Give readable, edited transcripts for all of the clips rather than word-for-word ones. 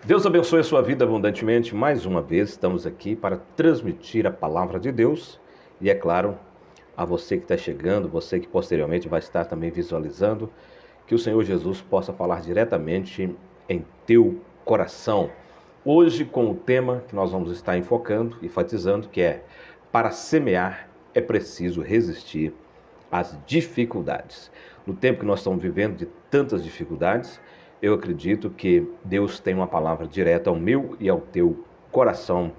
Deus abençoe a sua vida abundantemente. Mais uma vez estamos aqui para transmitir a palavra de Deus. E é claro, a você que está chegando, você que posteriormente vai estar também visualizando, que o Senhor Jesus possa falar diretamente em teu coração. Hoje com o tema que nós vamos estar enfocando, enfatizando, que é: para semear é preciso resistir às dificuldades. No tempo que nós estamos vivendo de tantas dificuldades, eu acredito que Deus tem uma palavra direta ao meu e ao teu coração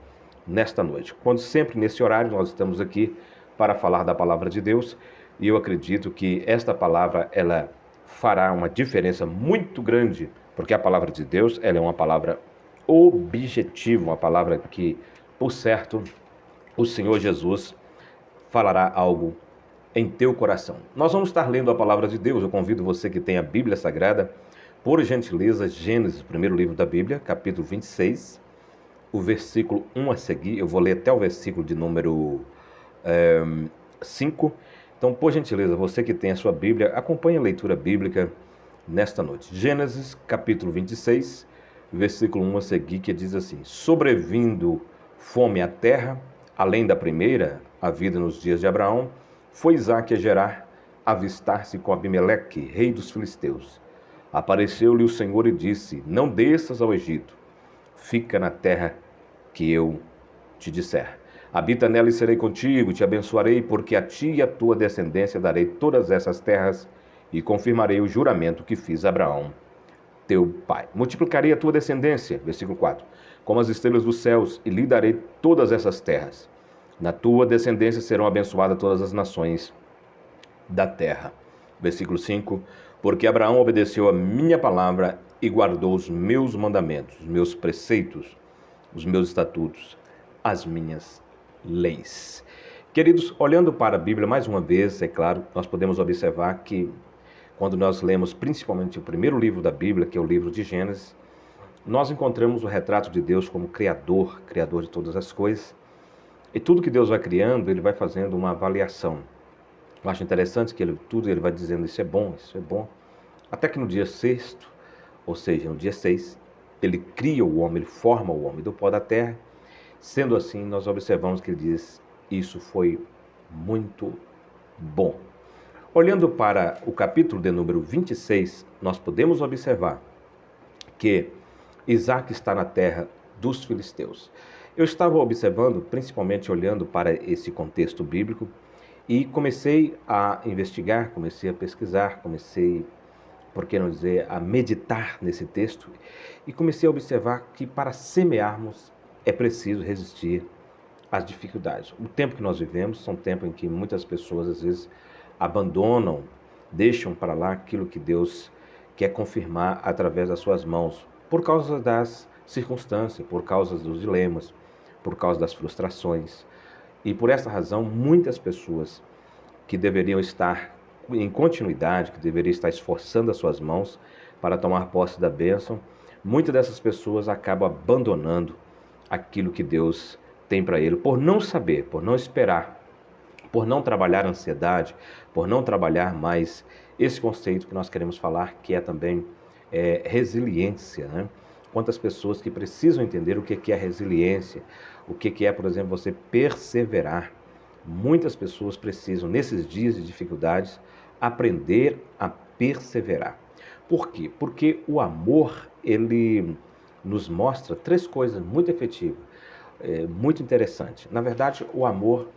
nesta noite. Quando sempre nesse horário nós estamos aqui para falar da palavra de Deus, e eu acredito que esta palavra ela fará uma diferença muito grande, porque a palavra de Deus ela é uma palavra objetiva, uma palavra que, por certo, o Senhor Jesus falará algo em teu coração. Nós vamos estar lendo a palavra de Deus. Eu convido você que tem a Bíblia Sagrada, por gentileza, Gênesis, primeiro livro da Bíblia, capítulo 26, o versículo 1 a seguir. Eu vou ler até o versículo de número 5. Então, por gentileza, você que tem a sua Bíblia, acompanhe a leitura bíblica nesta noite. Gênesis, capítulo 26, versículo 1 a seguir, que diz assim: Sobrevindo fome à terra, além da primeira, a vida nos dias de Abraão, foi Isaque a Gerar, avistar-se com Abimeleque, rei dos filisteus. Apareceu-lhe o Senhor e disse: Não desças ao Egito, fica na terra que eu te disser. Habita nela e serei contigo, te abençoarei, porque a ti e a tua descendência darei todas essas terras e confirmarei o juramento que fiz a Abraão, teu pai. Multiplicarei a tua descendência, versículo 4, como as estrelas dos céus, e lhe darei todas essas terras. Na tua descendência serão abençoadas todas as nações da terra. Versículo 5, porque Abraão obedeceu a minha palavra e guardou os meus mandamentos, os meus preceitos, os meus estatutos, as minhas leis. Queridos, olhando para a Bíblia mais uma vez, é claro, nós podemos observar que quando nós lemos principalmente o primeiro livro da Bíblia, que é o livro de Gênesis, nós encontramos o retrato de Deus como Criador, Criador de todas as coisas. E tudo que Deus vai criando, Ele vai fazendo uma avaliação. Eu acho interessante que ele vai dizendo: isso é bom, isso é bom. Até que no dia sexto, ou seja, no dia 6, Ele cria o homem, Ele forma o homem do pó da terra. Sendo assim, nós observamos que Ele diz: isso foi muito bom. Olhando para o capítulo de número 26, nós podemos observar que Isaque está na terra dos filisteus. Eu estava observando, principalmente olhando para esse contexto bíblico, e comecei a investigar, comecei a pesquisar, comecei, por que não dizer, a meditar nesse texto, e comecei a observar que para semearmos é preciso resistir às dificuldades. O tempo que nós vivemos são tempos em que muitas pessoas às vezes abandonam, deixam para lá aquilo que Deus quer confirmar através das suas mãos, por causa das circunstâncias, por causa dos dilemas, por causa das frustrações. E por essa razão, muitas pessoas que deveriam estar em continuidade, que deveriam estar esforçando as suas mãos para tomar posse da bênção, muitas dessas pessoas acabam abandonando aquilo que Deus tem para ele, por não saber, por não esperar, por não trabalhar a ansiedade, por não trabalhar mais esse conceito que nós queremos falar, que é também resiliência, né? Quantas pessoas que precisam entender o que é resiliência, o que é, por exemplo, você perseverar. Muitas pessoas precisam, nesses dias de dificuldades, aprender a perseverar. Por quê? Porque o amor, ele nos mostra três coisas muito efetivas, muito interessantes. Na verdade, o amor,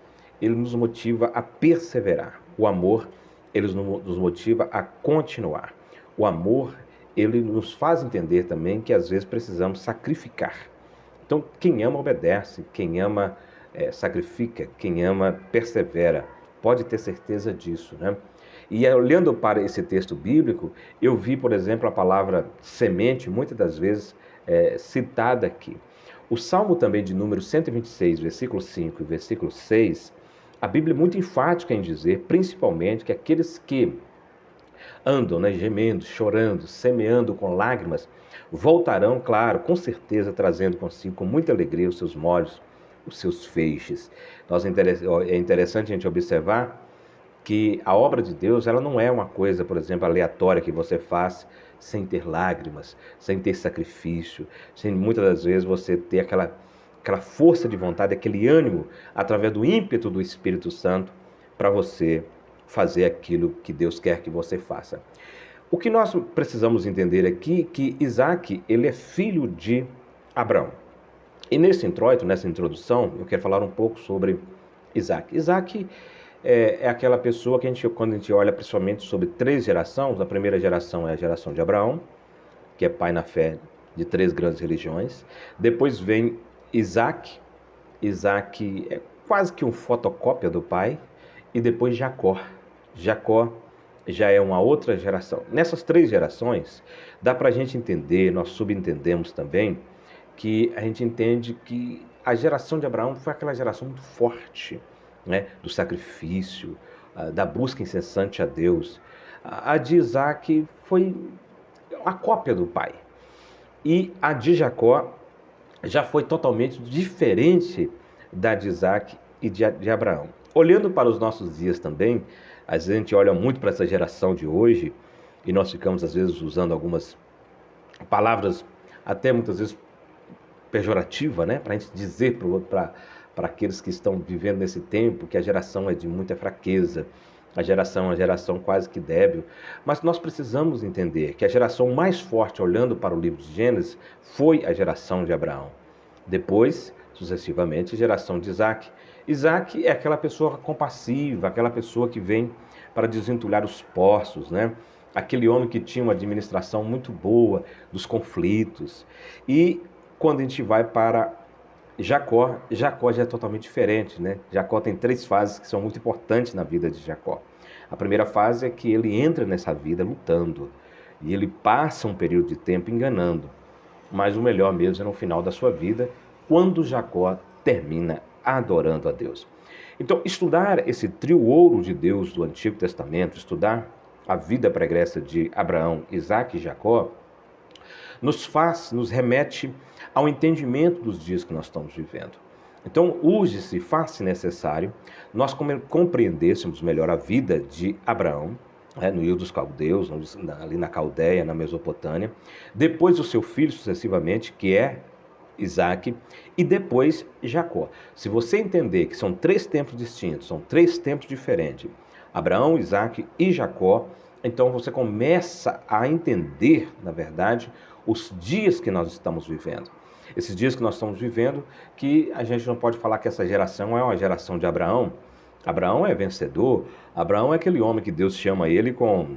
ele nos motiva a perseverar. O amor, ele nos motiva a continuar. O amor, ele nos faz entender também que às vezes precisamos sacrificar. Então, quem ama obedece, quem ama sacrifica, quem ama persevera. Pode ter certeza disso, né? E olhando para esse texto bíblico, eu vi, por exemplo, a palavra semente, muitas das vezes citada aqui. O Salmo também de número 126, versículo 5 e versículo 6, a Bíblia é muito enfática em dizer, principalmente, que aqueles que andam, né, gemendo, chorando, semeando com lágrimas, voltarão, claro, com certeza, trazendo consigo com muita alegria os seus molhos, os seus feixes. É interessante a gente observar que a obra de Deus, ela não é uma coisa, por exemplo, aleatória que você faz sem ter lágrimas, sem ter sacrifício, sem muitas das vezes você ter aquela força de vontade, aquele ânimo, através do ímpeto do Espírito Santo, para você fazer aquilo que Deus quer que você faça. O que nós precisamos entender aqui é que Isaac, ele é filho de Abraão. E nesse introito, nessa introdução, eu quero falar um pouco sobre Isaac. Isaac é aquela pessoa que quando a gente olha principalmente sobre 3 gerações, a primeira geração é a geração de Abraão, que é pai na fé de 3 grandes religiões. Depois vem Isaac. Isaac é quase que um fotocópia do pai. E depois Jacó. Jacó já é uma outra geração. Nessas 3 gerações, dá para a gente entender, nós subentendemos também, que a gente entende que a geração de Abraão foi aquela geração muito forte, né? Do sacrifício, da busca incessante a Deus. A de Isaac foi a cópia do pai. E a de Jacó já foi totalmente diferente da de Isaac e de Abraão. Olhando para os nossos dias também, a gente olha muito para essa geração de hoje e nós ficamos às vezes usando algumas palavras até muitas vezes pejorativas, né? Para a gente dizer para aqueles que estão vivendo nesse tempo que a geração é de muita fraqueza, a geração é uma geração quase que débil. Mas nós precisamos entender que a geração mais forte, olhando para o livro de Gênesis, foi a geração de Abraão. Depois, sucessivamente, a geração de Isaac. Isaac é aquela pessoa compassiva, aquela pessoa que vem para desentulhar os poços, né? Aquele homem que tinha uma administração muito boa dos conflitos. E quando a gente vai para Jacó, Jacó já é totalmente diferente, né? Jacó tem 3 fases que são muito importantes na vida de Jacó. A primeira fase é que ele entra nessa vida lutando e ele passa um período de tempo enganando. Mas o melhor mesmo é no final da sua vida, quando Jacó termina adorando a Deus. Então, estudar esse trio ouro de Deus do Antigo Testamento, estudar a vida pregressa de Abraão, Isaac e Jacó, nos remete ao entendimento dos dias que nós estamos vivendo. Então, hoje se faz necessário nós compreendêssemos melhor a vida de Abraão, no Rio dos Caldeus, ali na Caldeia, na Mesopotâmia, depois o seu filho sucessivamente, que é Isaac, e depois Jacó. Se você entender que são 3 tempos distintos, são 3 tempos diferentes, Abraão, Isaac e Jacó, então você começa a entender, na verdade, os dias que nós estamos vivendo. Esses dias que nós estamos vivendo, que a gente não pode falar que essa geração é uma geração de Abraão. Abraão é vencedor, Abraão é aquele homem que Deus chama ele com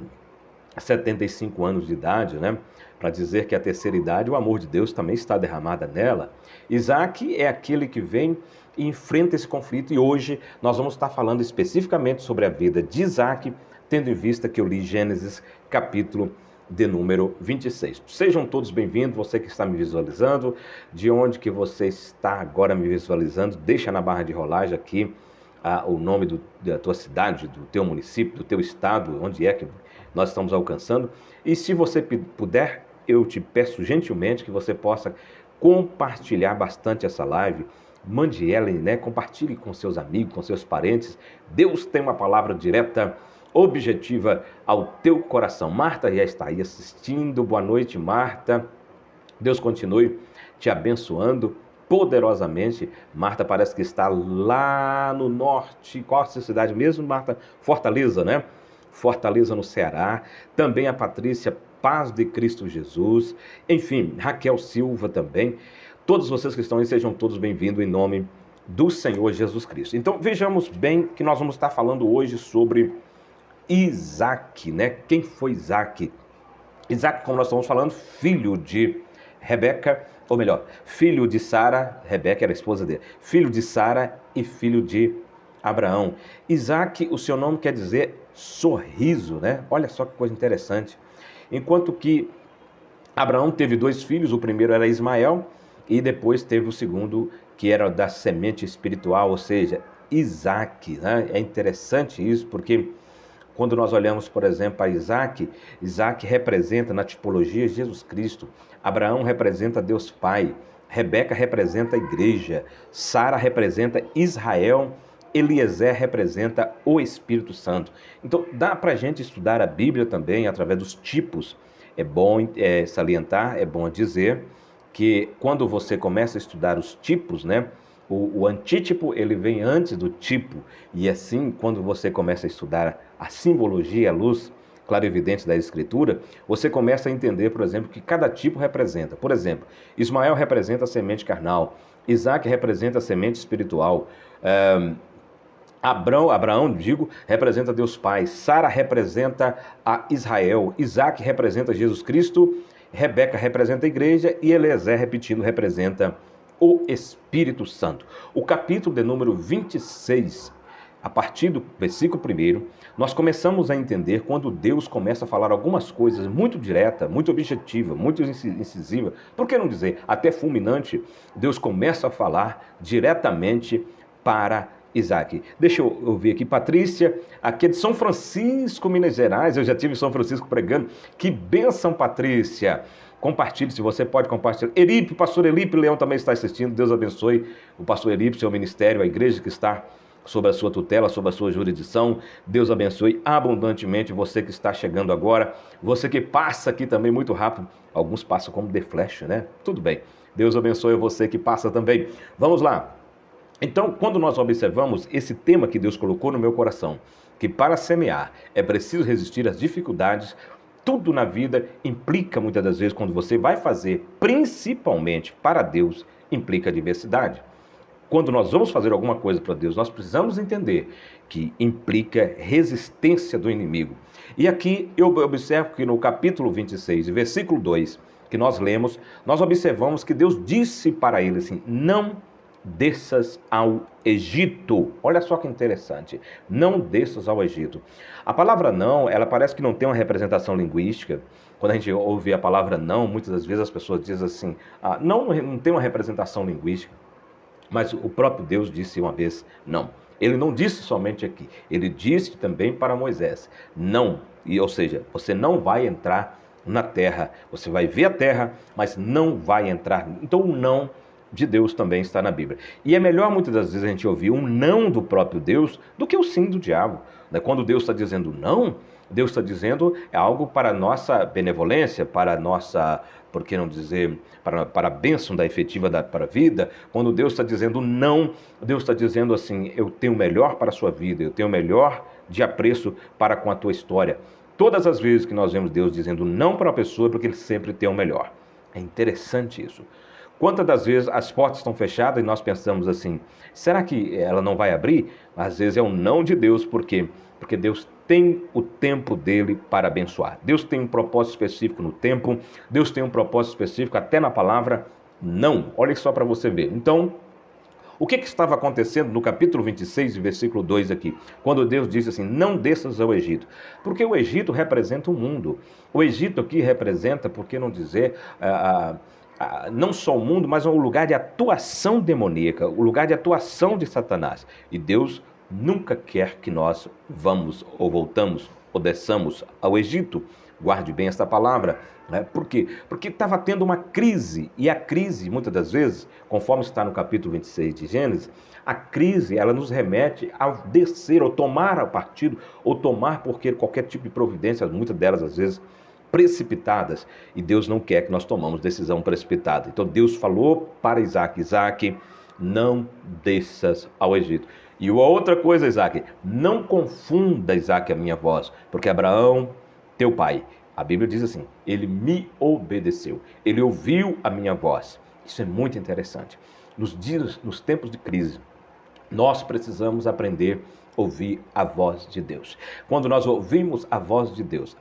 75 anos de idade, né? Para dizer que a terceira idade, o amor de Deus também está derramado nela. Isaac é aquele que vem e enfrenta esse conflito, e hoje nós vamos estar falando especificamente sobre a vida de Isaac, tendo em vista que eu li Gênesis capítulo de número 26. Sejam todos bem-vindos, você que está me visualizando, de onde que você está agora me visualizando, deixa na barra de rolagem aqui o nome da tua cidade, do teu município, do teu estado, onde é que nós estamos alcançando. E se você puder, eu te peço gentilmente que você possa compartilhar bastante essa live, mande ela, né? Compartilhe com seus amigos, com seus parentes. Deus tem uma palavra direta, objetiva ao teu coração. Marta já está aí assistindo. Boa noite, Marta. Deus continue te abençoando poderosamente. Marta parece que está lá no norte. Qual a sua cidade mesmo, Marta? Fortaleza, né? Fortaleza, no Ceará. Também a Patrícia, Paz de Cristo Jesus. Enfim, Raquel Silva também. Todos vocês que estão aí, sejam todos bem-vindos em nome do Senhor Jesus Cristo. Então, vejamos bem que nós vamos estar falando hoje sobre Isaac, né? Quem foi Isaac? Isaac, como nós estamos falando, filho de Rebeca, ou melhor, filho de Sara. Rebeca era a esposa dele. Filho de Sara e filho de Abraão. Isaac, o seu nome quer dizer sorriso, né? Olha só que coisa interessante. Enquanto que Abraão teve 2 filhos, o primeiro era Ismael, e depois teve o segundo, que era da semente espiritual, ou seja, Isaac, né? É interessante isso, porque quando nós olhamos, por exemplo, para Isaac, Isaac representa na tipologia Jesus Cristo, Abraão representa Deus Pai, Rebeca representa a igreja, Sara representa Israel, Eliezer representa o Espírito Santo. Então, dá para a gente estudar a Bíblia também através dos tipos É bom salientar, é bom dizer que quando você começa a estudar os tipos, né? O antítipo, ele vem antes do tipo, e assim, quando você começa a estudar a simbologia, a luz clarividente da Escritura, você começa a entender, por exemplo, que cada tipo representa. Por exemplo, Ismael representa a semente carnal, Isaac representa a semente espiritual, Abraão, representa Deus Pai, Sara representa a Israel, Isaac representa Jesus Cristo, Rebeca representa a igreja e Eliezer, repetindo, representa o Espírito Santo. O capítulo de número 26, a partir do versículo 1, nós começamos a entender quando Deus começa a falar algumas coisas muito direta, muito objetiva, muito incisiva, por que não dizer até fulminante, Deus começa a falar diretamente para Isaac. Deixa eu ver aqui, Patrícia, aqui é de São Francisco, Minas Gerais, eu já tive em São Francisco pregando, que bênção, Patrícia. Compartilhe, se você pode compartilhar. Elipe, pastor Elipe Leão também está assistindo, Deus abençoe o pastor Elipe, seu ministério, a igreja que está sob a sua tutela, sob a sua jurisdição. Deus abençoe abundantemente você que está chegando agora, você que passa aqui também muito rápido, alguns passam como The Flash, né? Tudo bem, Deus abençoe você que passa também. Vamos lá. Então, quando nós observamos esse tema que Deus colocou no meu coração, que para semear é preciso resistir às dificuldades, tudo na vida implica, muitas das vezes, quando você vai fazer, principalmente para Deus, implica adversidade. Quando nós vamos fazer alguma coisa para Deus, nós precisamos entender que implica resistência do inimigo. E aqui eu observo que no capítulo 26, versículo 2, que nós lemos, nós observamos que Deus disse para ele assim, não desças ao Egito. Olha só que interessante. Não desças ao Egito. A palavra não, ela parece que não tem uma representação linguística. Quando a gente ouve a palavra não, muitas das vezes as pessoas dizem assim, não tem uma representação linguística. Mas o próprio Deus disse uma vez não. Ele não disse somente aqui. Ele disse também para Moisés, não. Ou seja, você não vai entrar na terra. Você vai ver a terra, mas não vai entrar. Então o não de Deus também está na Bíblia. E é melhor muitas das vezes a gente ouvir um não do próprio Deus do que o sim do diabo. Quando Deus está dizendo não, Deus está dizendo algo para a nossa benevolência, para a nossa, por que não dizer, para a bênção da efetiva para a vida. Quando Deus está dizendo não, Deus está dizendo assim, eu tenho o melhor para a sua vida, eu tenho o melhor de apreço para com a tua história. Todas as vezes que nós vemos Deus dizendo não para a pessoa, é porque Ele sempre tem o melhor. É interessante isso. Quantas das vezes as portas estão fechadas e nós pensamos assim, será que ela não vai abrir? Às vezes é um não de Deus, por quê? Porque Deus tem o tempo dele para abençoar. Deus tem um propósito específico no tempo, Deus tem um propósito específico até na palavra não. Olha só para você ver. Então, o que estava acontecendo no capítulo 26, versículo 2 aqui? Quando Deus disse assim, não desças ao Egito. Porque o Egito representa o mundo. O Egito aqui representa, por que não dizer, não só o mundo, mas o lugar de atuação demoníaca, o lugar de atuação de Satanás. E Deus nunca quer que nós vamos ou voltamos ou desçamos ao Egito. Guarde bem esta palavra. Por quê? Porque estava tendo uma crise, e a crise, muitas das vezes, conforme está no capítulo 26 de Gênesis, a crise, ela nos remete a descer, ou tomar o partido, ou tomar porque qualquer tipo de providência, muitas delas, às vezes, precipitadas, e Deus não quer que nós tomamos decisão precipitada. Então Deus falou para Isaac, Isaac, não desças ao Egito. E a outra coisa, Isaac, não confunda, Isaac, a minha voz, porque Abraão, teu pai, a Bíblia diz assim, ele me obedeceu, ele ouviu a minha voz. Isso é muito interessante. Nos tempos de crise, nós precisamos aprender a ouvir a voz de Deus. Quando nós ouvimos a voz de Deus,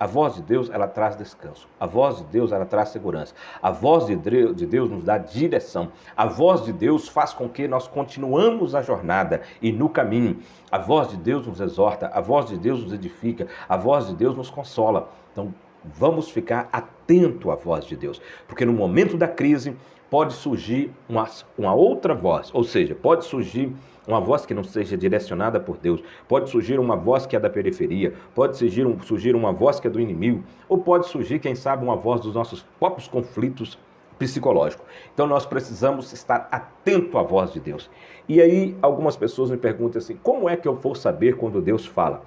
ela traz descanso. A voz de Deus, ela traz segurança. A voz de Deus nos dá direção. A voz de Deus faz com que nós continuamos a jornada e no caminho. A voz de Deus nos exorta, a voz de Deus nos edifica, a voz de Deus nos consola. Então, vamos ficar atento à voz de Deus, porque no momento da crise pode surgir uma outra voz, ou seja, pode surgir uma voz que não seja direcionada por Deus, pode surgir uma voz que é da periferia, pode surgir uma voz que é do inimigo, ou pode surgir, quem sabe, uma voz dos nossos próprios conflitos psicológicos. Então nós precisamos estar atento à voz de Deus. E aí algumas pessoas me perguntam assim, como é que eu vou saber quando Deus fala?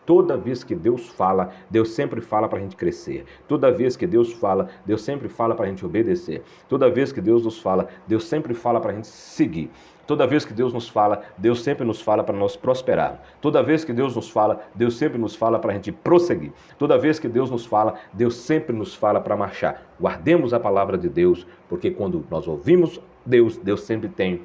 Toda vez que Deus fala, Deus sempre fala para a gente crescer. Toda vez que Deus fala, Deus sempre fala para a gente obedecer. Toda vez que Deus nos fala, Deus sempre fala para a gente seguir. Toda vez que Deus nos fala, Deus sempre nos fala para nós prosperar. Toda vez que Deus nos fala, Deus sempre nos fala para a gente prosseguir. Toda vez que Deus nos fala, Deus sempre nos fala para marchar. Guardemos a palavra de Deus, porque quando nós ouvimos Deus, Deus sempre tem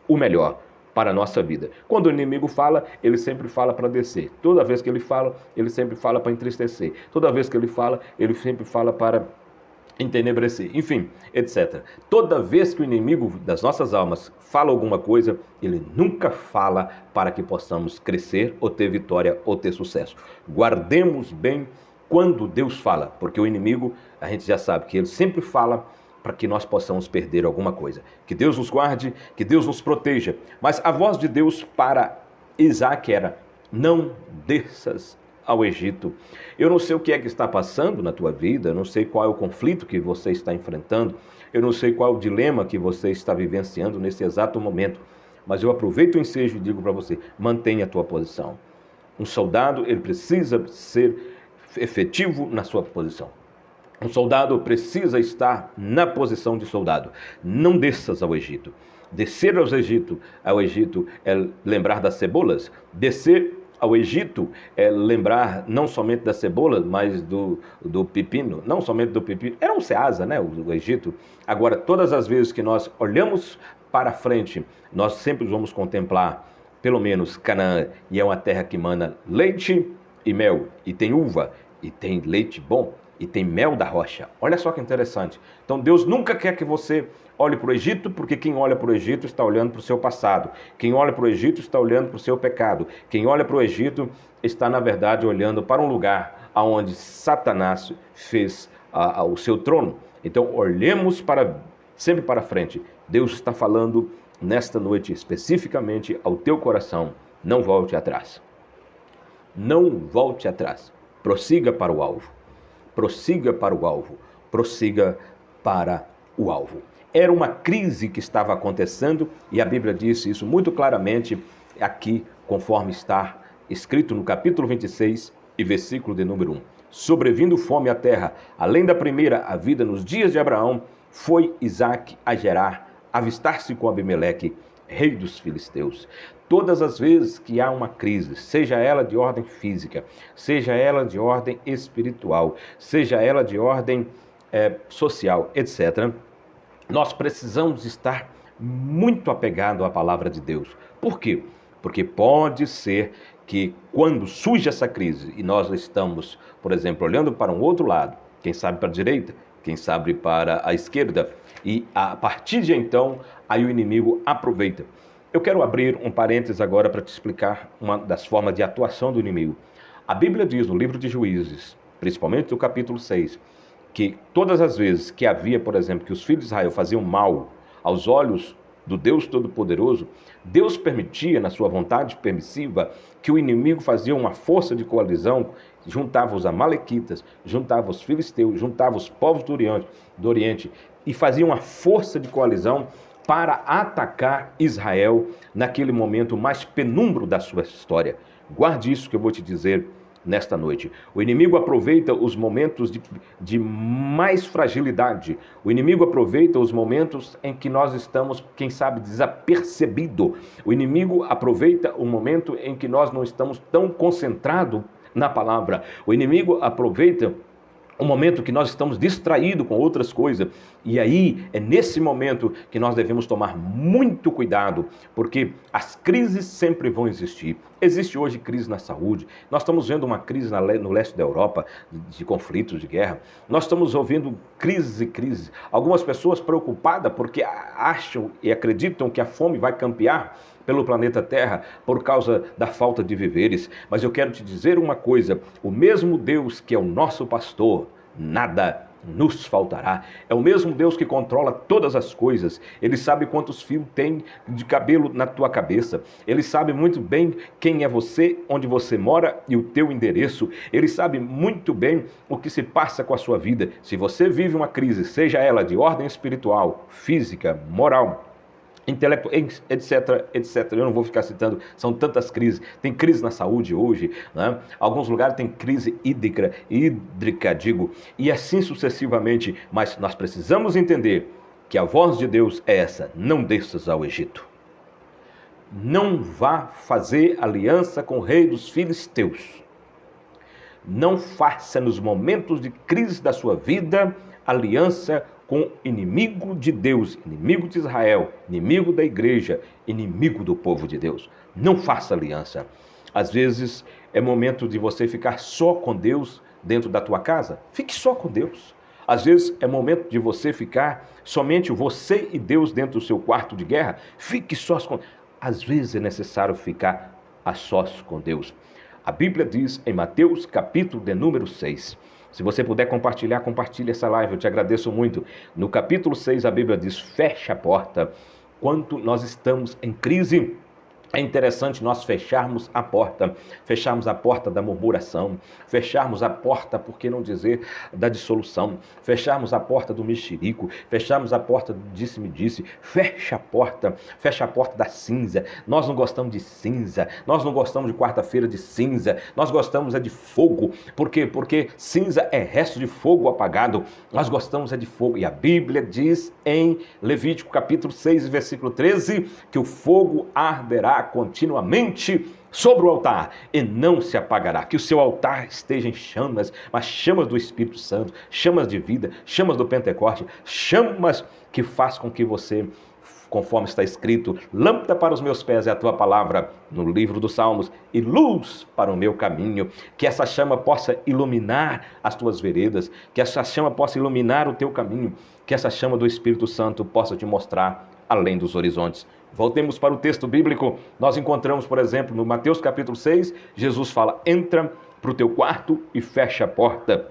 o melhor para a nossa vida. Quando o inimigo fala, ele sempre fala para descer. Toda vez que ele fala, ele sempre fala para entristecer. Toda vez que ele fala, ele sempre fala para entenebrecer, enfim, etc. Toda vez que o inimigo das nossas almas fala alguma coisa, ele nunca fala para que possamos crescer, ou ter vitória, ou ter sucesso. Guardemos bem quando Deus fala, porque o inimigo, a gente já sabe que ele sempre fala para que nós possamos perder alguma coisa. Que Deus nos guarde, que Deus nos proteja. Mas a voz de Deus para Isaac era: não desças ao Egito. Eu não sei o que é que está passando na tua vida, eu não sei qual é o conflito que você está enfrentando, eu não sei qual é o dilema que você está vivenciando nesse exato momento, mas eu aproveito o ensejo e digo para você: mantenha a tua posição. Um soldado, ele precisa ser efetivo na sua posição. Um soldado precisa estar na posição de soldado. Não desças ao Egito. Descer ao Egito é lembrar das cebolas. Descer ao Egito é lembrar não somente das cebolas, mas do pepino. Não somente do pepino. Era um Ceasa, né? O Egito. Agora, todas as vezes que nós olhamos para frente, nós sempre vamos contemplar, pelo menos, Canaã. E é uma terra que mana leite e mel. E tem uva. E tem leite bom. E tem mel da rocha. Olha só que interessante. Então Deus nunca quer que você olhe para o Egito, porque quem olha para o Egito está olhando para o seu passado. Quem olha para o Egito está olhando para o seu pecado. Quem olha para o Egito está, na verdade, olhando para um lugar onde Satanás fez o seu trono. Então olhemos sempre para frente. Deus está falando nesta noite especificamente ao teu coração. Não volte atrás. Não volte atrás. Prossiga para o alvo. Prossiga para o alvo, prossiga para o alvo. Era uma crise que estava acontecendo e a Bíblia disse isso muito claramente aqui, conforme está escrito no capítulo 26 e versículo de número 1. Sobrevindo fome à terra, além da primeira a vida nos dias de Abraão, foi Isaac a Gerar, avistar-se com Abimeleque, rei dos filisteus. Todas as vezes que há uma crise, seja ela de ordem física, seja ela de ordem espiritual, seja ela de ordem social, etc., nós precisamos estar muito apegados à palavra de Deus. Por quê? Porque pode ser que quando surge essa crise e nós estamos, por exemplo, olhando para um outro lado, quem sabe para a direita, quem sabe para a esquerda, e a partir de então, aí o inimigo aproveita. Eu quero abrir um parênteses agora para te explicar uma das formas de atuação do inimigo. A Bíblia diz no livro de Juízes, principalmente no capítulo 6, que todas as vezes que havia, por exemplo, que os filhos de Israel faziam mal aos olhos do Deus Todo-Poderoso, Deus permitia, na sua vontade permissiva, que o inimigo fazia uma força de coalizão, juntava os amalequitas, juntava os filisteus, juntava os povos do Oriente e fazia uma força de coalizão para atacar Israel naquele momento mais penumbro da sua história. Guarde isso que eu vou te dizer nesta noite. O inimigo aproveita os momentos de mais fragilidade. O inimigo aproveita os momentos em que nós estamos, quem sabe, desapercebido. O inimigo aproveita o momento em que nós não estamos tão concentrados na palavra. O inimigo aproveita um momento que nós estamos distraídos com outras coisas. E aí, é nesse momento que nós devemos tomar muito cuidado, porque as crises sempre vão existir. Existe hoje crise na saúde, nós estamos vendo uma crise no leste da Europa, de conflitos, de guerra. Nós estamos ouvindo crises e crises. Algumas pessoas preocupadas porque acham e acreditam que a fome vai campear pelo planeta Terra por causa da falta de víveres. Mas eu quero te dizer uma coisa: o mesmo Deus que é o nosso pastor, nada nos faltará. É o mesmo Deus que controla todas as coisas. Ele sabe quantos fios tem de cabelo na tua cabeça. Ele sabe muito bem quem é você, onde você mora e o teu endereço. Ele sabe muito bem o que se passa com a sua vida. Se você vive uma crise, seja ela de ordem espiritual, física, moral, etc, etc. Eu não vou ficar citando, são tantas crises. Tem crise na saúde hoje, né? Alguns lugares tem crise hídrica, digo, e assim sucessivamente. Mas nós precisamos entender que a voz de Deus é essa: não desças ao Egito. Não vá fazer aliança com o rei dos filisteus. Não faça nos momentos de crise da sua vida aliança com inimigo de Deus, inimigo de Israel, inimigo da igreja, inimigo do povo de Deus. Não faça aliança. Às vezes é momento de você ficar só com Deus dentro da tua casa. Fique só com Deus. Às vezes é momento de você ficar somente você e Deus dentro do seu quarto de guerra. Fique só com... Às vezes é necessário ficar a sós com Deus. A Bíblia diz em Mateus capítulo de número 6. Se você puder compartilhar, compartilhe essa live, eu te agradeço muito. No capítulo 6 a Bíblia diz: fecha a porta. Quando nós estamos em crise, é interessante nós fecharmos a porta da murmuração, fecharmos a porta, por que não dizer, da dissolução, fecharmos a porta do mexerico, fecharmos a porta do disse-me-disse, fecha a porta da cinza. Nós não gostamos de cinza, nós não gostamos de quarta-feira de cinza, nós gostamos é de fogo. Por quê? Porque cinza é resto de fogo apagado, nós gostamos é de fogo. E a Bíblia diz em Levítico capítulo 6, versículo 13, que o fogo arderá continuamente sobre o altar e não se apagará. Que o seu altar esteja em chamas, mas chamas do Espírito Santo, chamas de vida, chamas do Pentecoste, chamas que faz com que você, conforme está escrito, lâmpada para os meus pés é a tua palavra, no livro dos Salmos, e luz para o meu caminho. Que essa chama possa iluminar as tuas veredas, que essa chama possa iluminar o teu caminho, que essa chama do Espírito Santo possa te mostrar além dos horizontes. Voltemos para o texto bíblico. Nós encontramos, por exemplo, no Mateus capítulo 6, Jesus fala: entra para o teu quarto e fecha a porta.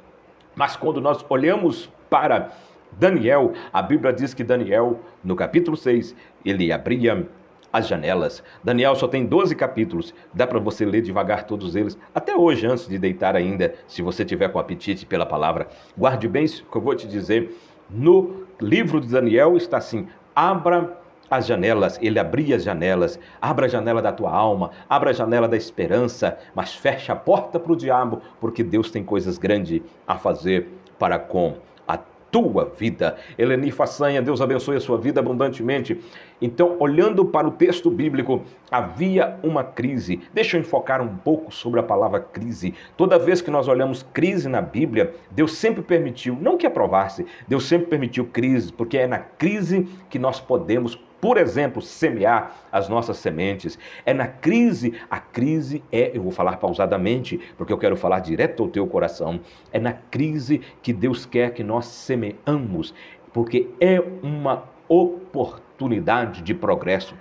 Mas quando nós olhamos para Daniel, a Bíblia diz que Daniel, no capítulo 6, ele abria as janelas. Daniel só tem 12 capítulos, dá para você ler devagar todos eles, até hoje, antes de deitar ainda, se você tiver com apetite pela palavra. Guarde bem o que eu vou te dizer. No livro de Daniel está assim: abra as janelas. Ele abria as janelas. Abra a janela da tua alma, abra a janela da esperança, mas fecha a porta para o diabo, porque Deus tem coisas grandes a fazer para com a tua vida. Eleni Façanha, Deus abençoe a sua vida abundantemente. Então, olhando para o texto bíblico, havia uma crise. Deixa eu enfocar um pouco sobre a palavra crise. Toda vez que nós olhamos crise na Bíblia, Deus sempre permitiu, não que aprovasse, Deus sempre permitiu crise, porque é na crise que nós podemos, por exemplo, semear as nossas sementes. É na crise, a crise eu vou falar pausadamente, porque eu quero falar direto ao teu coração. É na crise que Deus quer que nós semeamos, porque é uma oportunidade de progresso.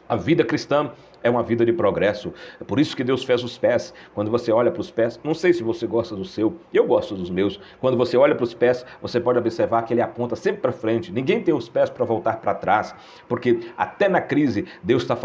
A vida cristã é uma vida de progresso. É por isso que Deus fez os pés. Quando você olha para os pés, não sei se você gosta do seu, eu gosto dos meus. Quando você olha para os pés, você pode observar que ele aponta sempre para frente. Ninguém tem os pés para voltar para trás, porque até na crise, Deus está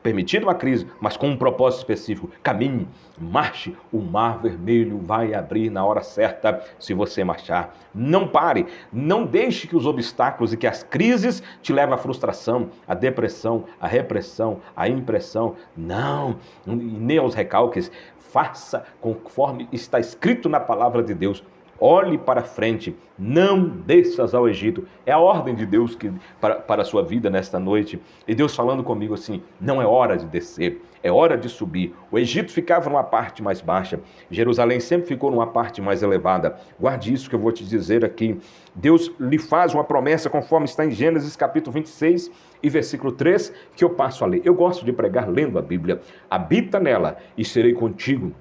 permitindo uma crise, mas com um propósito específico. Caminhe, marche, o mar vermelho vai abrir na hora certa se você marchar. Não pare, não deixe que os obstáculos e que as crises te levem à frustração, à depressão, à repressão, à impressão. Não, nem aos recalques. Faça conforme está escrito na palavra de Deus. Olhe para frente, não desças ao Egito. É a ordem de Deus para a sua vida nesta noite. E Deus falando comigo assim: não é hora de descer, é hora de subir. O Egito ficava numa parte mais baixa, Jerusalém sempre ficou numa parte mais elevada. Guarde isso que eu vou te dizer aqui. Deus lhe faz uma promessa conforme está em Gênesis capítulo 26 e versículo 3, que eu passo a ler. Eu gosto de pregar lendo a Bíblia. Habita nela e serei contigo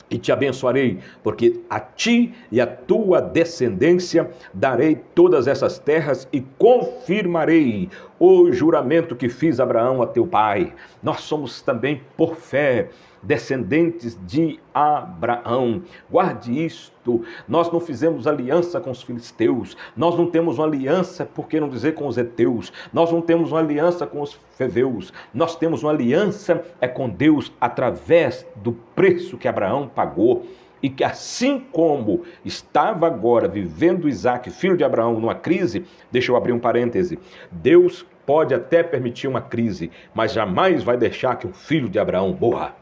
e te abençoarei, porque a ti e a tua descendência darei todas essas terras e confirmarei o juramento que fiz a Abraão, a teu pai. Nós somos também, por fé, descendentes de Abraão. Guarde isto. Nós não fizemos aliança com os filisteus. Nós não temos uma aliança, por que não dizer, com os heteus. Nós não temos uma aliança com os feveus. Nós temos uma aliança com Deus através do preço que Abraão pagou. e que assim como estava agora vivendo Isaac, filho de Abraão, numa crise, deixa eu abrir um parêntese, Deus pode até permitir uma crise, mas jamais vai deixar que um filho de Abraão morra.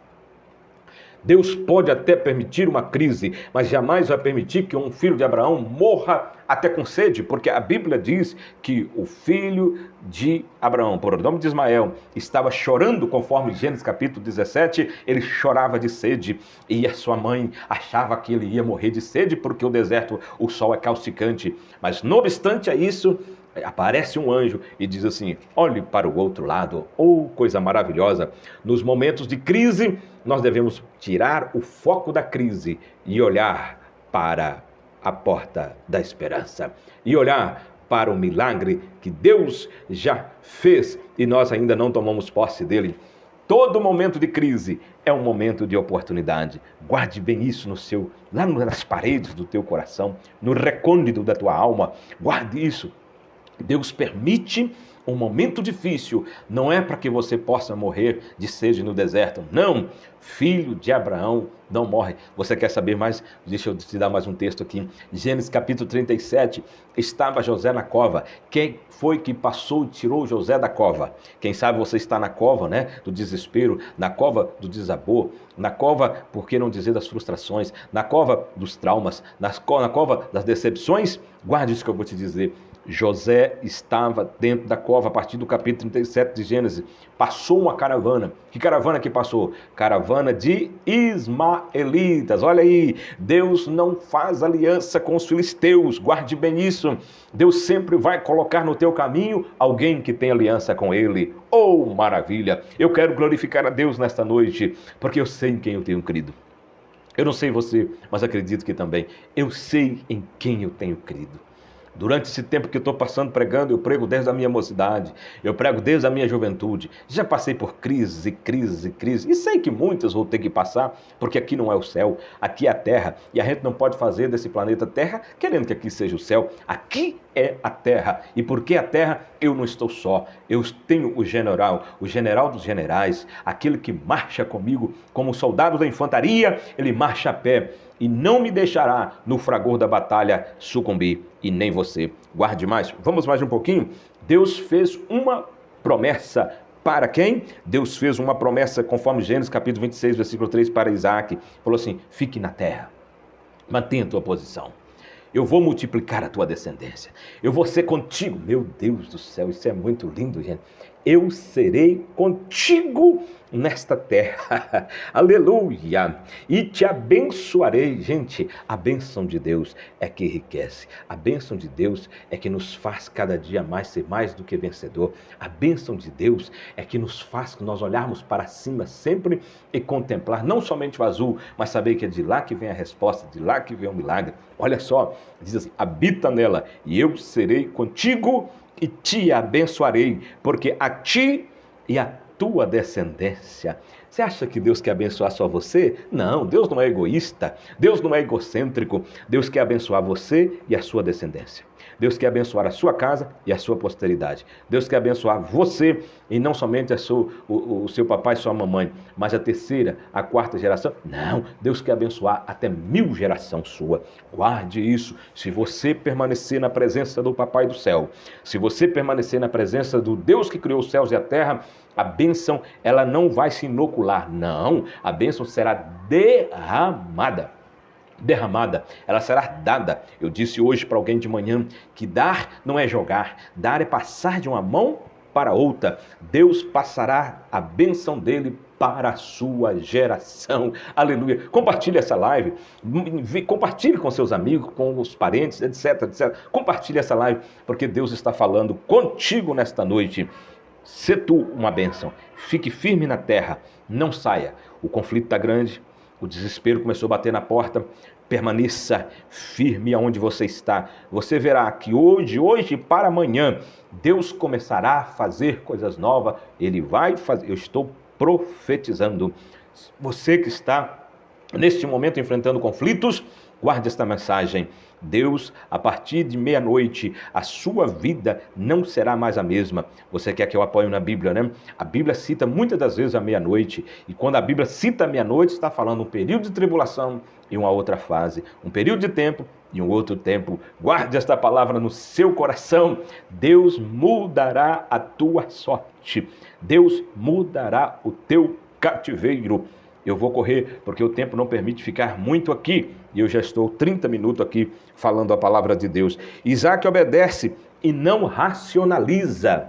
Deus pode até permitir uma crise, mas jamais vai permitir que um filho de Abraão morra até com sede, porque a Bíblia diz que o filho de Abraão, por nome de Ismael, estava chorando, conforme Gênesis capítulo 17, ele chorava de sede, e a sua mãe achava que ele ia morrer de sede, porque o deserto, o sol é causticante, mas não obstante a isso, aparece um anjo e diz assim, olhe para o outro lado, coisa maravilhosa, nos momentos de crise, nós devemos tirar o foco da crise e olhar para a porta da esperança, e olhar para o milagre que Deus já fez e nós ainda não tomamos posse dele. Todo momento de crise é um momento de oportunidade. Guarde bem isso lá nas paredes do teu coração, no recôndito da tua alma, guarde isso. Deus permite um momento difícil, não é para que você possa morrer de sede no deserto, não, filho de Abraão não morre. Você quer saber mais? Deixa eu te dar mais um texto aqui, Gênesis capítulo 37, estava José na cova, quem foi que passou e tirou José da cova? Quem sabe você está na cova, né, do desespero, na cova do desabor, na cova, por que não dizer, das frustrações, na cova dos traumas, na cova das decepções. Guarde isso que eu vou te dizer. José estava dentro da cova, a partir do capítulo 37 de Gênesis, passou uma caravana. Que caravana que passou? Caravana de ismaelitas. Olha aí, Deus não faz aliança com os filisteus, guarde bem isso. Deus sempre vai colocar no teu caminho alguém que tem aliança com ele. Oh, maravilha! Eu quero glorificar a Deus nesta noite, porque eu sei em quem eu tenho crido. Eu não sei você, mas acredito que também eu sei em quem eu tenho crido. Durante esse tempo que eu estou passando pregando, eu prego desde a minha mocidade, eu prego desde a minha juventude. Já passei por crises e crises e crises, e sei que muitas vou ter que passar, porque aqui não é o céu, aqui é a terra, e a gente não pode fazer desse planeta Terra querendo que aqui seja o céu. Aqui é a terra, e porque a terra, eu não estou só, eu tenho o general dos generais, aquele que marcha comigo como soldado da infantaria, ele marcha a pé, e não me deixará no fragor da batalha sucumbir, e nem você. Guarde mais. Vamos mais um pouquinho? Deus fez uma promessa para quem? Deus fez uma promessa, conforme Gênesis capítulo 26, versículo 3, para Isaac. Falou assim, fique na terra, mantenha a tua posição. Eu vou multiplicar a tua descendência. Eu vou ser contigo. Meu Deus do céu, isso é muito lindo, gente. Eu serei contigo nesta terra. Aleluia. E te abençoarei. Gente, a bênção de Deus é que enriquece. A bênção de Deus é que nos faz cada dia mais ser mais do que vencedor. A bênção de Deus é que nos faz que nós olharmos para cima sempre e contemplar não somente o azul, mas saber que é de lá que vem a resposta, de lá que vem o milagre. Olha só, diz assim, habita nela e eu serei contigo e te abençoarei, porque a ti e a tua descendência. Você acha que Deus quer abençoar só você? Não, Deus não é egoísta, Deus não é egocêntrico, Deus quer abençoar você e a sua descendência. Deus quer abençoar a sua casa e a sua posteridade. Deus quer abençoar você e não somente o seu papai e sua mamãe, mas a terceira, a quarta geração. Não, Deus quer abençoar até 1000 gerações sua. Guarde isso. Se você permanecer na presença do Papai do céu, se você permanecer na presença do Deus que criou os céus e a terra, a bênção, ela não vai se inocular. Não, a bênção será derramada, ela será dada. Eu disse hoje para alguém de manhã que dar não é jogar, dar é passar de uma mão para outra. Deus passará a bênção dele para a sua geração. Aleluia. Compartilhe essa live, compartilhe com seus amigos, com os parentes, etc, etc. Compartilhe essa live, porque Deus está falando contigo nesta noite. Se tu uma bênção, fique firme na terra, não saia. O conflito está grande, o desespero começou a bater na porta. Permaneça firme aonde você está. Você verá que hoje para amanhã, Deus começará a fazer coisas novas. Ele vai fazer, eu estou profetizando. Você que está neste momento enfrentando conflitos, guarde esta mensagem. Deus, a partir de meia-noite, a sua vida não será mais a mesma. Você quer que eu apoie na Bíblia, né? A Bíblia cita muitas das vezes a meia-noite, e quando a Bíblia cita a meia-noite, está falando um período de tribulação e uma outra fase, um período de tempo e um outro tempo. Guarde esta palavra no seu coração. Deus mudará a tua sorte. Deus mudará o teu cativeiro. Eu vou correr porque o tempo não permite ficar muito aqui. E eu já estou 30 minutos aqui falando a palavra de Deus. Isaac obedece e não racionaliza.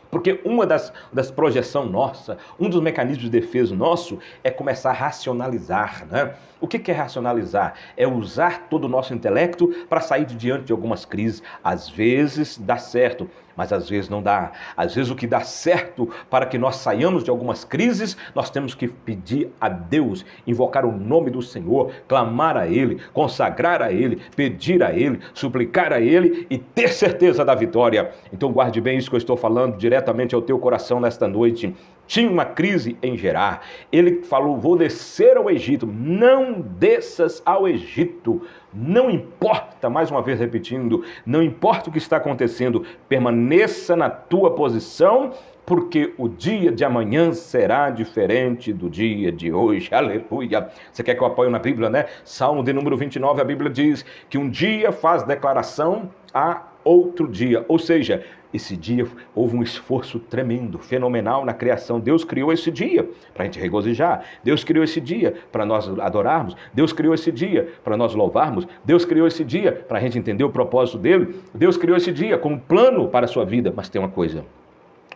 Porque uma das projeções nossa, um dos mecanismos de defesa nosso é começar a racionalizar, né? O que é racionalizar? É usar todo o nosso intelecto para sair de diante de algumas crises. Às vezes dá certo, mas às vezes não dá. Às vezes o que dá certo para que nós saiamos de algumas crises, nós temos que pedir a Deus, invocar o nome do Senhor, clamar a Ele, consagrar a Ele, pedir a Ele, suplicar a Ele e ter certeza da vitória. Então guarde bem isso que eu estou falando diretamente ao teu coração nesta noite. Tinha uma crise em Gerar. Ele falou, vou descer ao Egito. Não desças ao Egito. Não importa, mais uma vez repetindo, não importa o que está acontecendo, permaneça na tua posição, porque o dia de amanhã será diferente do dia de hoje. Aleluia! Você quer que eu apoie na Bíblia, né? Salmo de número 29, a Bíblia diz que um dia faz declaração a outro dia. Ou seja, esse dia houve um esforço tremendo, fenomenal na criação. Deus criou esse dia para a gente regozijar. Deus criou esse dia para nós adorarmos. Deus criou esse dia para nós louvarmos. Deus criou esse dia para a gente entender o propósito dele. Deus criou esse dia como plano para a sua vida. Mas tem uma coisa.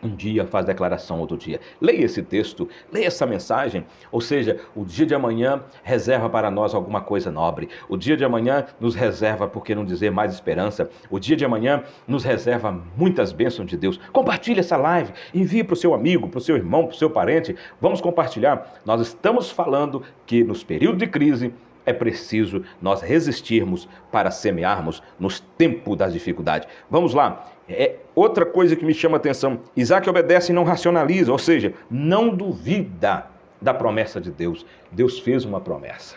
Um dia faz declaração outro dia. Leia esse texto, leia essa mensagem. Ou seja, o dia de amanhã reserva para nós alguma coisa nobre. O dia de amanhã nos reserva, por que não dizer, mais esperança. O dia de amanhã nos reserva muitas bênçãos de Deus. Compartilhe essa live, envie para o seu amigo, para o seu irmão, para o seu parente. Vamos compartilhar. Nós estamos falando que nos períodos de crise é preciso nós resistirmos para semearmos nos tempos das dificuldades. Vamos lá. Outra coisa que me chama a atenção. Isaac obedece e não racionaliza, ou seja, não duvida da promessa de Deus. Deus fez uma promessa.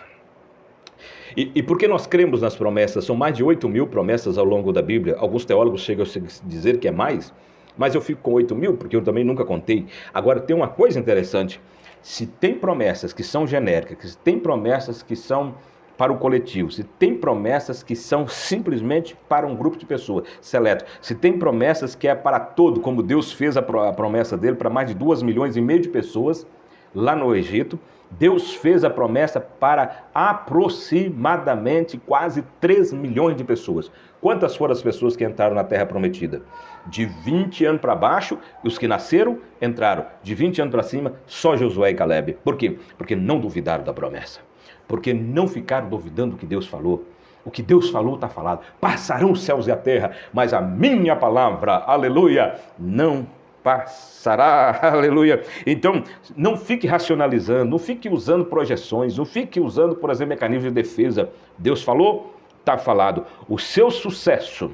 E por que nós cremos nas promessas? São mais de 8.000 promessas ao longo da Bíblia. Alguns teólogos chegam a dizer que é mais, mas eu fico com 8.000 porque eu também nunca contei. Agora tem uma coisa interessante. Se tem promessas que são genéricas, se tem promessas que são para o coletivo, se tem promessas que são simplesmente para um grupo de pessoas seleto, se tem promessas que é para todo, como Deus fez a promessa dele para mais de 2,5 milhões de pessoas lá no Egito, Deus fez a promessa para aproximadamente quase 3 milhões de pessoas. Quantas foram as pessoas que entraram na Terra Prometida? De 20 anos para baixo, os que nasceram, entraram. De 20 anos para cima, só Josué e Caleb. Por quê? Porque não duvidaram da promessa. Porque não ficaram duvidando do que Deus falou. O que Deus falou está falado. Passarão os céus e a terra, mas a minha palavra, aleluia, não passará, aleluia. Então, não fique racionalizando, não fique usando projeções, não fique usando, por exemplo, mecanismos de defesa. Deus falou, está falado. O seu sucesso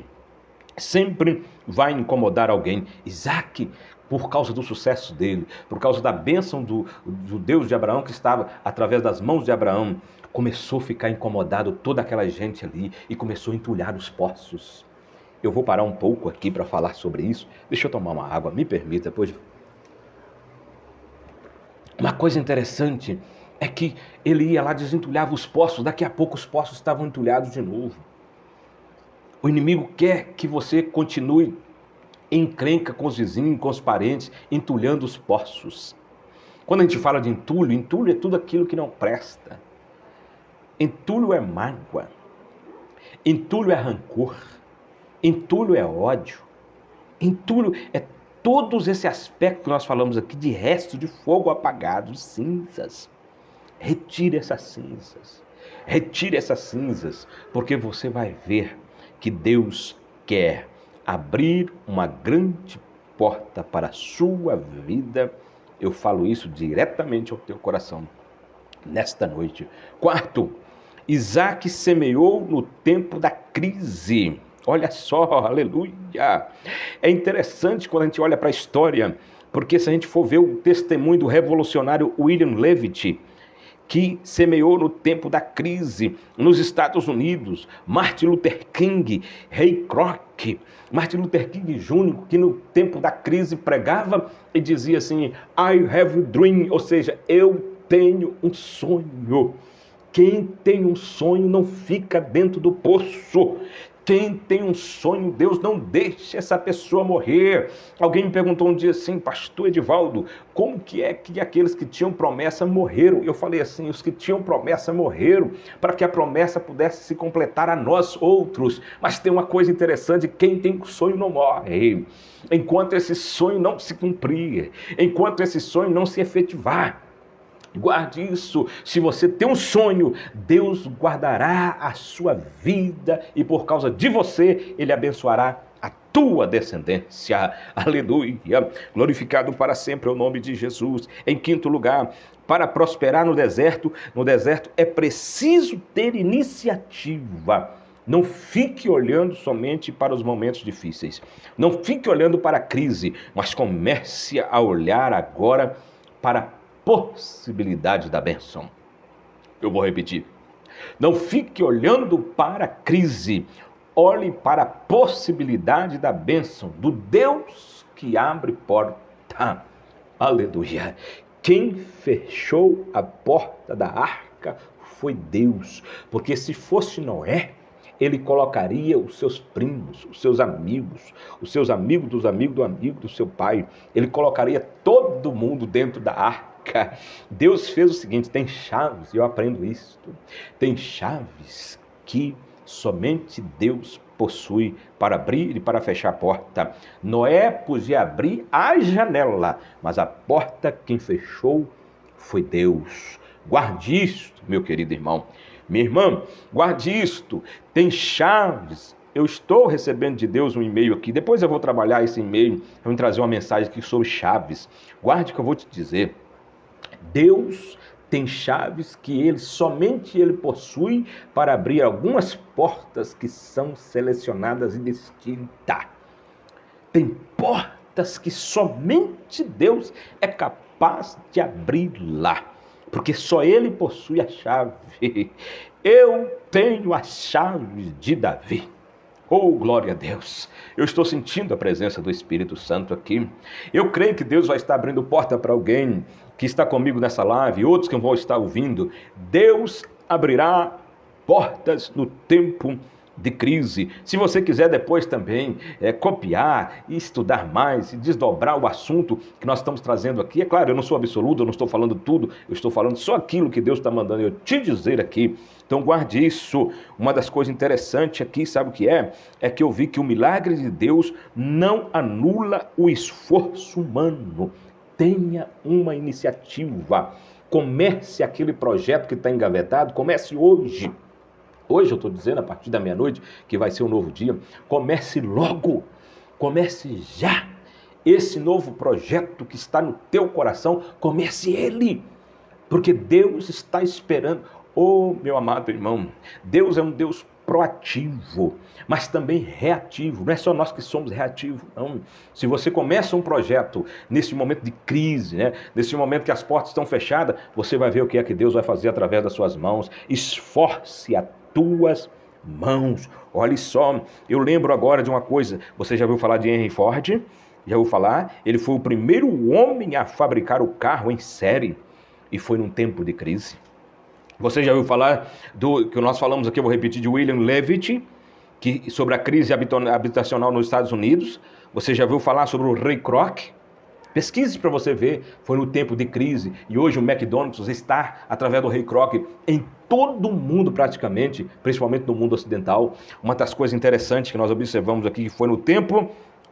sempre vai incomodar alguém. Isaac, por causa do sucesso dele, por causa da bênção do Deus de Abraão que estava através das mãos de Abraão, começou a ficar incomodado toda aquela gente ali e começou a entulhar os poços. Eu vou parar um pouco aqui para falar sobre isso. Deixa eu tomar uma água, me permita. Depois. Uma coisa interessante é que ele ia lá, desentulhava os poços, daqui a pouco os poços estavam entulhados de novo. O inimigo quer que você continue encrenca com os vizinhos, com os parentes, entulhando os poços. Quando a gente fala de entulho, entulho é tudo aquilo que não presta. Entulho é mágoa. Entulho é rancor. Entulho é ódio. Entulho é todos esse aspecto que nós falamos aqui de resto de fogo apagado, de cinzas. Retire essas cinzas. Retire essas cinzas, porque você vai ver que Deus quer abrir uma grande porta para a sua vida. Eu falo isso diretamente ao teu coração nesta noite. Quarto, Isaac semeou no tempo da crise. Olha só, aleluia. É interessante quando a gente olha para a história, porque se a gente for ver o testemunho do revolucionário William Levitt, que semeou no tempo da crise nos Estados Unidos, Martin Luther King, Ray Kroc, Martin Luther King Jr., que no tempo da crise pregava e dizia assim: I have a dream, ou seja, eu tenho um sonho. Quem tem um sonho não fica dentro do poço. Quem tem um sonho, Deus não deixa essa pessoa morrer. Alguém me perguntou um dia assim: pastor Edivaldo, como que é que aqueles que tinham promessa morreram? Eu falei assim: os que tinham promessa morreram para que a promessa pudesse se completar a nós outros. Mas tem uma coisa interessante: quem tem sonho não morre. Enquanto esse sonho não se cumprir, enquanto esse sonho não se efetivar, guarde isso. Se você tem um sonho, Deus guardará a sua vida e por causa de você, Ele abençoará a tua descendência. Aleluia. Glorificado para sempre é o nome de Jesus. Em quinto lugar, para prosperar no deserto é preciso ter iniciativa. Não fique olhando somente para os momentos difíceis. Não fique olhando para a crise, mas comece a olhar agora para a possibilidade da bênção. Eu vou repetir. Não fique olhando para a crise. Olhe para a possibilidade da bênção, do Deus que abre porta. Aleluia. Quem fechou a porta da arca foi Deus. Porque se fosse Noé, ele colocaria os seus primos, os seus amigos dos amigos do amigo do seu pai. Ele colocaria todo mundo dentro da arca. Deus fez o seguinte: tem chaves, eu aprendo isso, tem chaves que somente Deus possui para abrir e para fechar a porta. Noé podia abrir a janela, mas a porta quem fechou foi Deus. Guarde isto, meu querido irmão. Minha irmã, guarde isto. Tem chaves. Eu estou recebendo de Deus um e-mail aqui. Depois eu vou trabalhar esse e-mail. Eu vou trazer uma mensagem aqui sobre chaves. Guarde o que eu vou te dizer. Deus tem chaves que somente Ele possui para abrir algumas portas que são selecionadas e distintas. Tem portas que somente Deus é capaz de abrir lá, porque só Ele possui a chave. Eu tenho a chave de Davi. Oh, glória a Deus. Eu estou sentindo a presença do Espírito Santo aqui. Eu creio que Deus vai estar abrindo porta para alguém que está comigo nessa live e outros que vão estar ouvindo. Deus abrirá portas no tempo de crise. Se você quiser depois também copiar e estudar mais e desdobrar o assunto que nós estamos trazendo aqui, é claro, eu não sou absoluto, eu não estou falando tudo, eu estou falando só aquilo que Deus está mandando eu te dizer aqui. Então guarde isso. Uma das coisas interessantes aqui, sabe o que é? É que eu vi que o milagre de Deus não anula o esforço humano. Tenha uma iniciativa. Comece aquele projeto que está engavetado, comece hoje. Hoje eu estou dizendo, a partir da meia-noite, que vai ser um novo dia. Comece logo, comece já. Esse novo projeto que está no teu coração, comece ele. Porque Deus está esperando. Oh, meu amado irmão, Deus é um Deus proativo, mas também reativo. Não é só nós que somos reativos, não. Se você começa um projeto nesse momento de crise, nesse momento que as portas estão fechadas, você vai ver o que é que Deus vai fazer através das suas mãos. Esforce a tuas mãos. Olha só, eu lembro agora de uma coisa. Você já ouviu falar de Henry Ford? Já ouviu falar? Ele foi o primeiro homem a fabricar o carro em série e foi num tempo de crise. Você já ouviu falar do que nós falamos aqui, eu vou repetir, de William Levitt, sobre a crise habitacional nos Estados Unidos? Você já ouviu falar sobre o Ray Kroc? Pesquise para você ver, foi no tempo de crise. E hoje o McDonald's está, através do Ray Kroc, em todo o mundo praticamente, principalmente no mundo ocidental. Uma das coisas interessantes que nós observamos aqui, que foi no tempo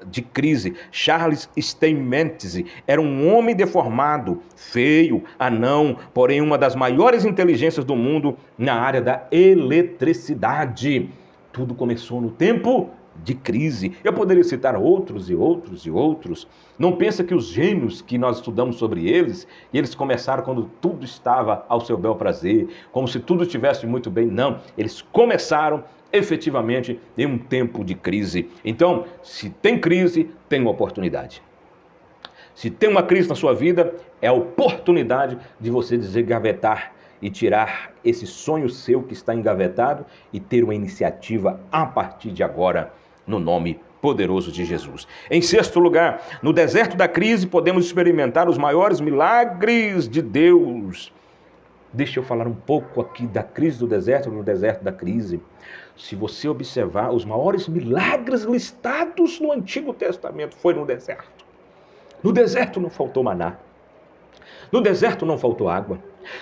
de crise. Charles Steinmetz era um homem deformado, feio, anão, porém uma das maiores inteligências do mundo na área da eletricidade. Tudo começou no tempo de crise. Eu poderia citar outros e outros e outros. Não pensa que os gênios que nós estudamos sobre eles começaram quando tudo estava ao seu bel prazer, como se tudo estivesse muito bem. Não, eles começaram efetivamente em um tempo de crise. Então, se tem crise, tem uma oportunidade. Se tem uma crise na sua vida, é a oportunidade de você desengavetar e tirar esse sonho seu que está engavetado e ter uma iniciativa a partir de agora, no nome poderoso de Jesus. Em sexto lugar, no deserto da crise podemos experimentar os maiores milagres de Deus. Deixa eu falar um pouco aqui da crise do deserto, no deserto da crise. Se você observar, os maiores milagres listados no Antigo Testamento foi no deserto. No deserto não faltou maná. No deserto não faltou água.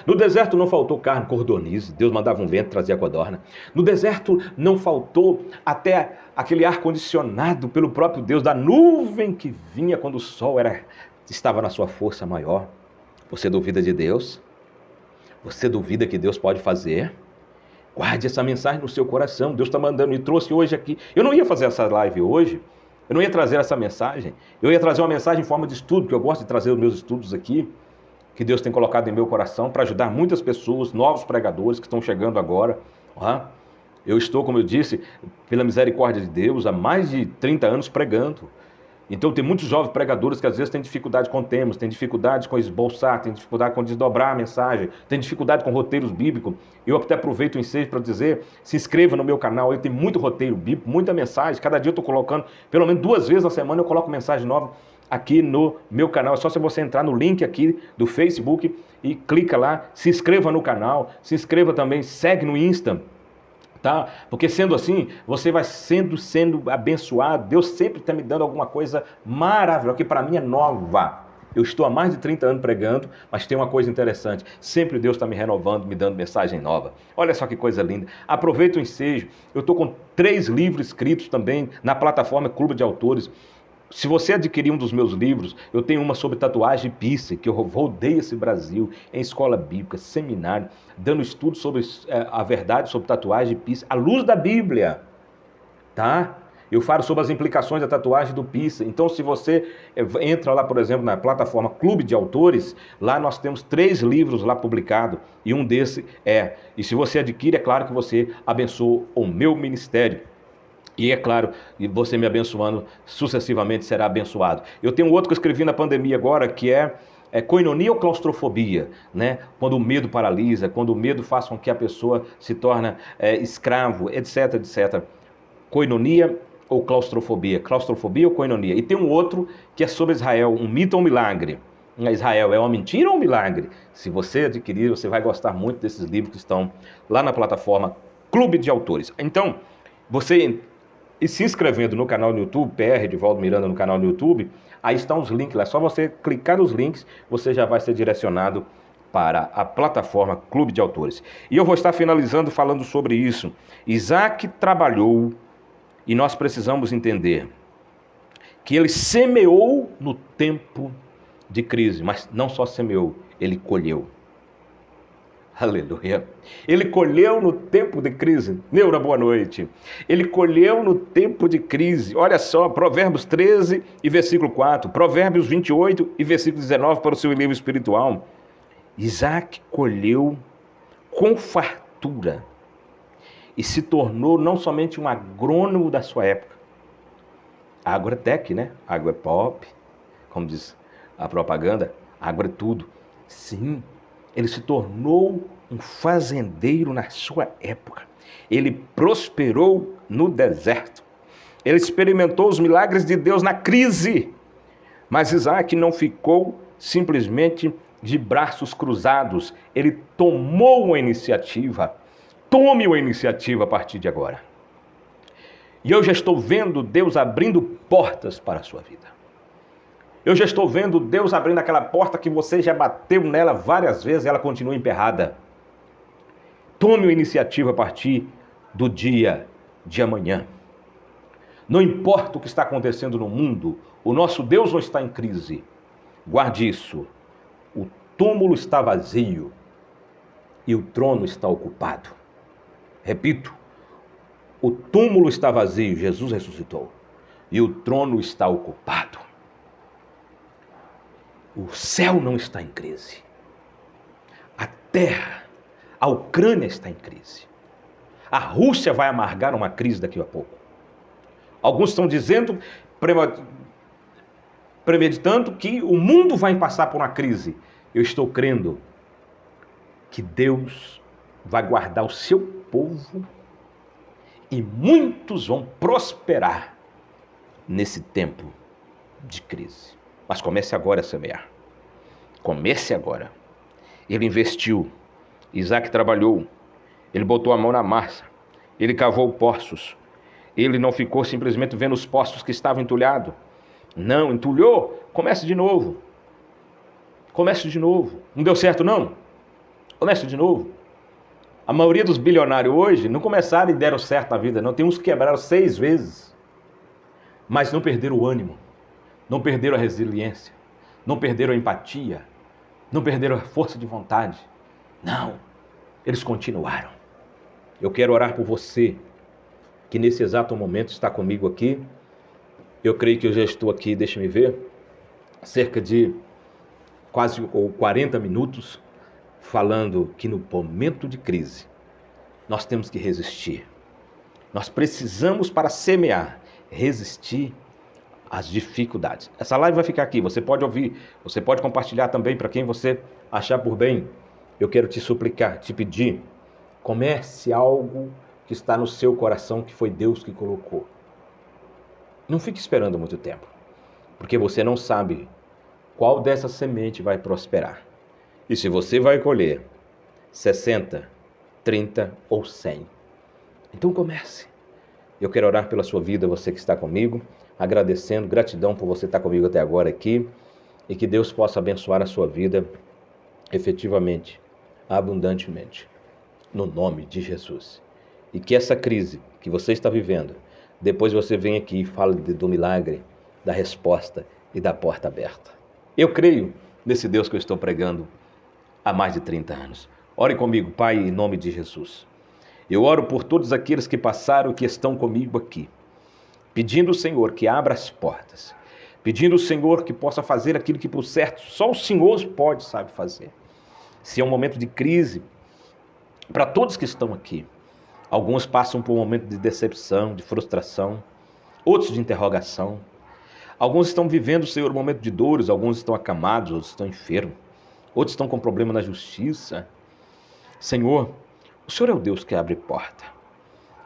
No deserto não faltou carne, cordonize. Deus mandava um vento, trazia codorna. No deserto não faltou até aquele ar-condicionado pelo próprio Deus, da nuvem que vinha quando o sol estava na sua força maior. Você duvida de Deus? Você duvida que Deus pode fazer? Guarde essa mensagem no seu coração. Deus está mandando e trouxe hoje aqui. Eu não ia fazer essa live hoje. Eu não ia trazer essa mensagem. Eu ia trazer uma mensagem em forma de estudo, que eu gosto de trazer os meus estudos aqui, que Deus tem colocado em meu coração para ajudar muitas pessoas, novos pregadores que estão chegando agora. Eu estou, como eu disse, pela misericórdia de Deus, há mais de 30 anos pregando. Então tem muitos jovens pregadores que às vezes têm dificuldade com temas, têm dificuldade com esboçar, têm dificuldade com desdobrar a mensagem, têm dificuldade com roteiros bíblicos. Eu até aproveito o ensejo para dizer, se inscreva no meu canal, eu tenho muito roteiro bíblico, muita mensagem, cada dia eu estou colocando, pelo menos 2 vezes na semana eu coloco mensagem nova aqui no meu canal. É só se você entrar no link aqui do Facebook e clica lá, se inscreva no canal, se inscreva também, segue no Insta. Tá? Porque sendo assim, você vai sendo abençoado. Deus sempre está me dando alguma coisa maravilhosa, que para mim é nova. Eu estou há mais de 30 anos pregando, mas tem uma coisa interessante. Sempre Deus está me renovando, me dando mensagem nova. Olha só que coisa linda. Aproveita o ensejo. Eu estou com 3 livros escritos também na plataforma Clube de Autores. Se você adquirir um dos meus livros, eu tenho uma sobre tatuagem e piercing, que eu rodei esse Brasil em escola bíblica, seminário, dando estudo sobre a verdade sobre tatuagem e piercing, à luz da Bíblia, tá? Eu falo sobre as implicações da tatuagem do piercing. Então, se você entra lá, por exemplo, na plataforma Clube de Autores, lá nós temos 3 livros lá publicados, e um desses e se você adquire, é claro que você abençoa o meu ministério. E é claro, você me abençoando, sucessivamente será abençoado. Eu tenho outro que eu escrevi na pandemia agora, que é koinonia ou claustrofobia, né? Quando o medo paralisa, quando o medo faz com que a pessoa se torne escravo, etc, etc. Koinonia ou claustrofobia ou koinonia. E tem um outro que é sobre Israel, um mito ou um milagre. Israel é uma mentira ou um milagre? Se você adquirir, você vai gostar muito desses livros que estão lá na plataforma Clube de Autores. Então, você... E se inscrevendo no canal no YouTube, PR Edivaldo Miranda no canal no YouTube, aí estão os links lá. É só você clicar nos links, você já vai ser direcionado para a plataforma Clube de Autores. E eu vou estar finalizando falando sobre isso. Isaac trabalhou, e nós precisamos entender que ele semeou no tempo de crise, mas não só semeou, ele colheu. Aleluia. Ele colheu no tempo de crise. Neura, boa noite. Ele colheu no tempo de crise. Olha só, Provérbios 13 e versículo 4. Provérbios 28 e versículo 19 para o seu livro espiritual. Isaac colheu com fartura e se tornou não somente um agrônomo da sua época. Agrotec, né? Agropop, como diz a propaganda. Agro é tudo. Sim. Ele se tornou um fazendeiro na sua época. Ele prosperou no deserto. Ele experimentou os milagres de Deus na crise. Mas Isaac não ficou simplesmente de braços cruzados. Ele tomou uma iniciativa. Tome uma iniciativa a partir de agora. E eu já estou vendo Deus abrindo portas para a sua vida. Eu já estou vendo Deus abrindo aquela porta que você já bateu nela várias vezes e ela continua emperrada. Tome uma iniciativa a partir do dia de amanhã. Não importa o que está acontecendo no mundo, o nosso Deus não está em crise. Guarde isso. O túmulo está vazio e o trono está ocupado. Repito, o túmulo está vazio, Jesus ressuscitou, e o trono está ocupado. O céu não está em crise. A terra, a Ucrânia está em crise. A Rússia vai amargar uma crise daqui a pouco. Alguns estão dizendo, premeditando que o mundo vai passar por uma crise. Eu estou crendo que Deus vai guardar o seu povo e muitos vão prosperar nesse tempo de crise. Mas comece agora a semear. Comece agora. Ele investiu, Isaac trabalhou, ele botou a mão na massa, ele cavou poços. Ele não ficou simplesmente vendo os poços que estavam entulhados. Não, entulhou, comece de novo. Comece de novo. Não deu certo não? Comece de novo. A maioria dos bilionários hoje não começaram e deram certo na vida, não. Tem uns que quebraram 6 vezes, mas não perderam o ânimo, não perderam a resiliência, não perderam a empatia, não perderam a força de vontade. Não, eles continuaram. Eu quero orar por você, que nesse exato momento está comigo aqui. Eu creio que eu já estou aqui, deixa-me ver, cerca de quase 40 minutos, falando que no momento de crise, nós temos que resistir. Nós precisamos, para semear, resistir às dificuldades. Essa live vai ficar aqui, você pode ouvir, você pode compartilhar também para quem você achar por bem. Eu quero te suplicar, te pedir, comece algo que está no seu coração, que foi Deus que colocou. Não fique esperando muito tempo, porque você não sabe qual dessa semente vai prosperar. E se você vai colher 60, 30 ou 100. Então comece. Eu quero orar pela sua vida, você que está comigo, agradecendo, gratidão por você estar comigo até agora aqui, e que Deus possa abençoar a sua vida efetivamente, abundantemente, no nome de Jesus. E que essa crise que você está vivendo, depois você vem aqui e fala do milagre, da resposta e da porta aberta. Eu creio nesse Deus que eu estou pregando há mais de 30 anos. Ore comigo, Pai, em nome de Jesus. Eu oro por todos aqueles que passaram e que estão comigo aqui, pedindo ao Senhor que abra as portas, pedindo ao Senhor que possa fazer aquilo que por certo só o Senhor pode, sabe fazer. Se é um momento de crise, para todos que estão aqui, alguns passam por um momento de decepção, de frustração, outros de interrogação. Alguns estão vivendo, Senhor, um momento de dores, alguns estão acamados, outros estão enfermos, outros estão com problema na justiça. Senhor, o Senhor é o Deus que abre porta.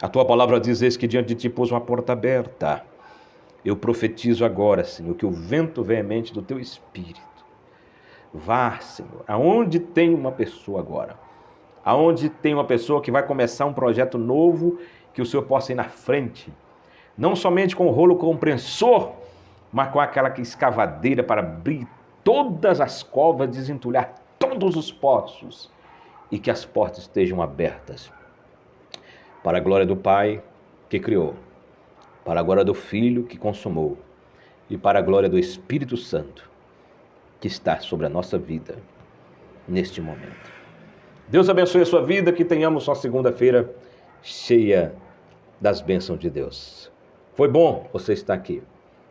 A Tua palavra diz: eis que diante de Ti pôs uma porta aberta. Eu profetizo agora, Senhor, que o vento veemente do Teu Espírito vá, Senhor, aonde tem uma pessoa agora, aonde tem uma pessoa que vai começar um projeto novo, que o Senhor possa ir na frente, não somente com o rolo compressor, mas com aquela escavadeira para abrir todas as covas, desentulhar todos os poços, e que as portas estejam abertas, para a glória do Pai que criou, para a glória do Filho que consumou, e para a glória do Espírito Santo que está sobre a nossa vida neste momento. Deus abençoe a sua vida, que tenhamos uma segunda-feira cheia das bênçãos de Deus. Foi bom você estar aqui.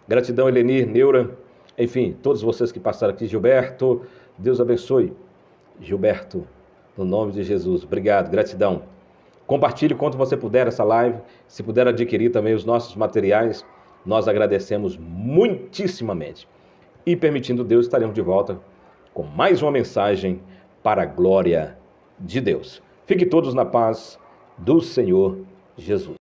Gratidão, Elenir, Neura, enfim, todos vocês que passaram aqui. Gilberto, Deus abençoe. Gilberto, no nome de Jesus, obrigado, gratidão. Compartilhe quanto você puder essa live. Se puder adquirir também os nossos materiais, nós agradecemos muitíssimamente. E permitindo Deus, estaremos de volta com mais uma mensagem para a glória de Deus. Fiquem todos na paz do Senhor Jesus.